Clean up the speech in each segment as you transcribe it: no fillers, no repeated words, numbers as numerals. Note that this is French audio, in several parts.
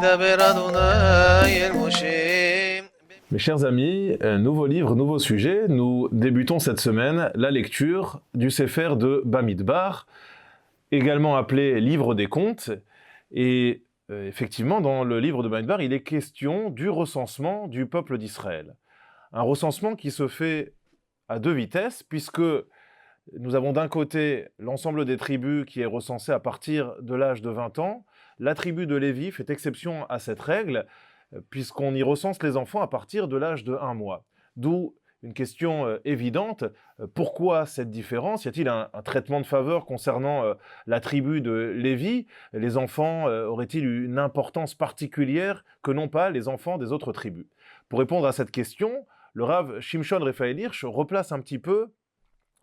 וידבר אדוני אל משה. Mes chers amis, nouveau livre, nouveau sujet. Nous débutons cette semaine la lecture du Sefer de Bamidbar, également appelé Livre des Comptes. Et effectivement, dans le livre de Bamidbar, il est question du recensement du peuple d'Israël. Un recensement qui se fait à deux vitesses, puisque nous avons d'un côté l'ensemble des tribus qui est recensé à partir de l'âge de 20 ans. La tribu de Lévi fait exception à cette règle, puisqu'on y recense les enfants à partir de l'âge de 1 mois. D'où une question évidente, pourquoi cette différence? Y a-t-il un traitement de faveur concernant la tribu de Lévi? Les enfants auraient-ils une importance particulière que n'ont pas les enfants des autres tribus? Pour répondre à cette question, le Rav Shimshon Raphaël Hirsch replace un petit peu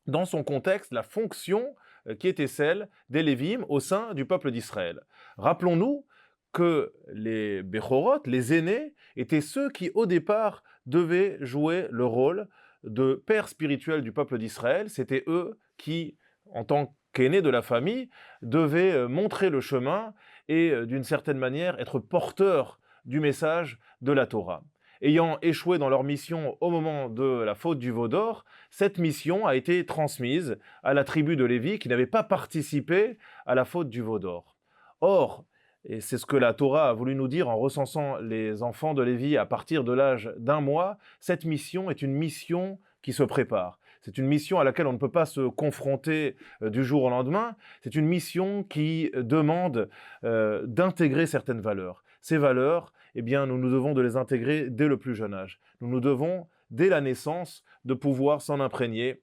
dans son contexte la fonction qui était celle des Lévim au sein du peuple d'Israël. Rappelons-nous que les Bechorot, les aînés, étaient ceux qui, au départ, devaient jouer le rôle de père spirituel du peuple d'Israël. C'était eux qui, en tant qu'aînés de la famille, devaient montrer le chemin et, d'une certaine manière, être porteurs du message de la Torah. Ayant échoué dans leur mission au moment de la faute du veau d'or, cette mission a été transmise à la tribu de Lévi qui n'avait pas participé à la faute du veau d'or. Or, et c'est ce que la Torah a voulu nous dire en recensant les enfants de Lévi à partir de l'âge d'1 mois, cette mission est une mission qui se prépare. C'est une mission à laquelle on ne peut pas se confronter du jour au lendemain. C'est une mission qui demande d'intégrer certaines valeurs. Ces valeurs, eh bien, nous devons de les intégrer dès le plus jeune âge. Nous devons, dès la naissance, de pouvoir s'en imprégner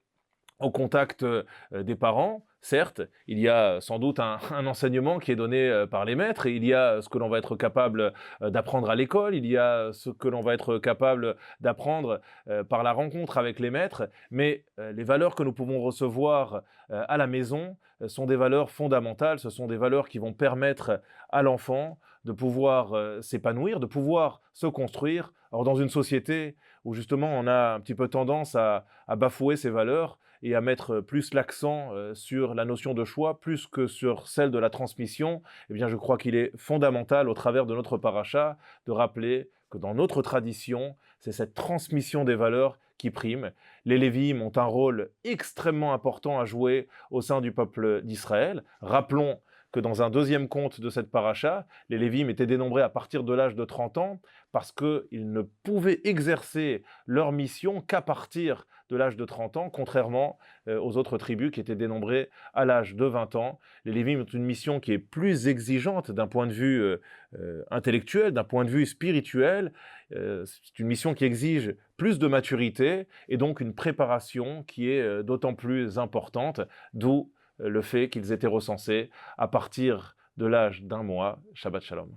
au contact des parents. Certes, il y a sans doute un enseignement qui est donné par les maîtres, et il y a ce que l'on va être capable d'apprendre à l'école, il y a ce que l'on va être capable d'apprendre par la rencontre avec les maîtres, mais les valeurs que nous pouvons recevoir à la maison sont des valeurs fondamentales, ce sont des valeurs qui vont permettre à l'enfant de pouvoir s'épanouir, de pouvoir se construire. Or, dans une société où justement on a un petit peu tendance à bafouer ces valeurs, et à mettre plus l'accent sur la notion de choix, plus que sur celle de la transmission, eh bien je crois qu'il est fondamental, au travers de notre paracha, de rappeler que dans notre tradition, c'est cette transmission des valeurs qui prime. Les Lévim ont un rôle extrêmement important à jouer au sein du peuple d'Israël. Rappelons que dans un deuxième conte de cette paracha, les Lévim étaient dénombrés à partir de l'âge de 30 ans parce qu'ils ne pouvaient exercer leur mission qu'à partir de l'âge de 30 ans, contrairement aux autres tribus qui étaient dénombrées à l'âge de 20 ans. Les Lévim ont une mission qui est plus exigeante d'un point de vue intellectuel, d'un point de vue spirituel. C'est une mission qui exige plus de maturité et donc une préparation qui est d'autant plus importante, d'où le fait qu'ils étaient recensés à partir de l'âge d'1 mois. Shabbat Shalom.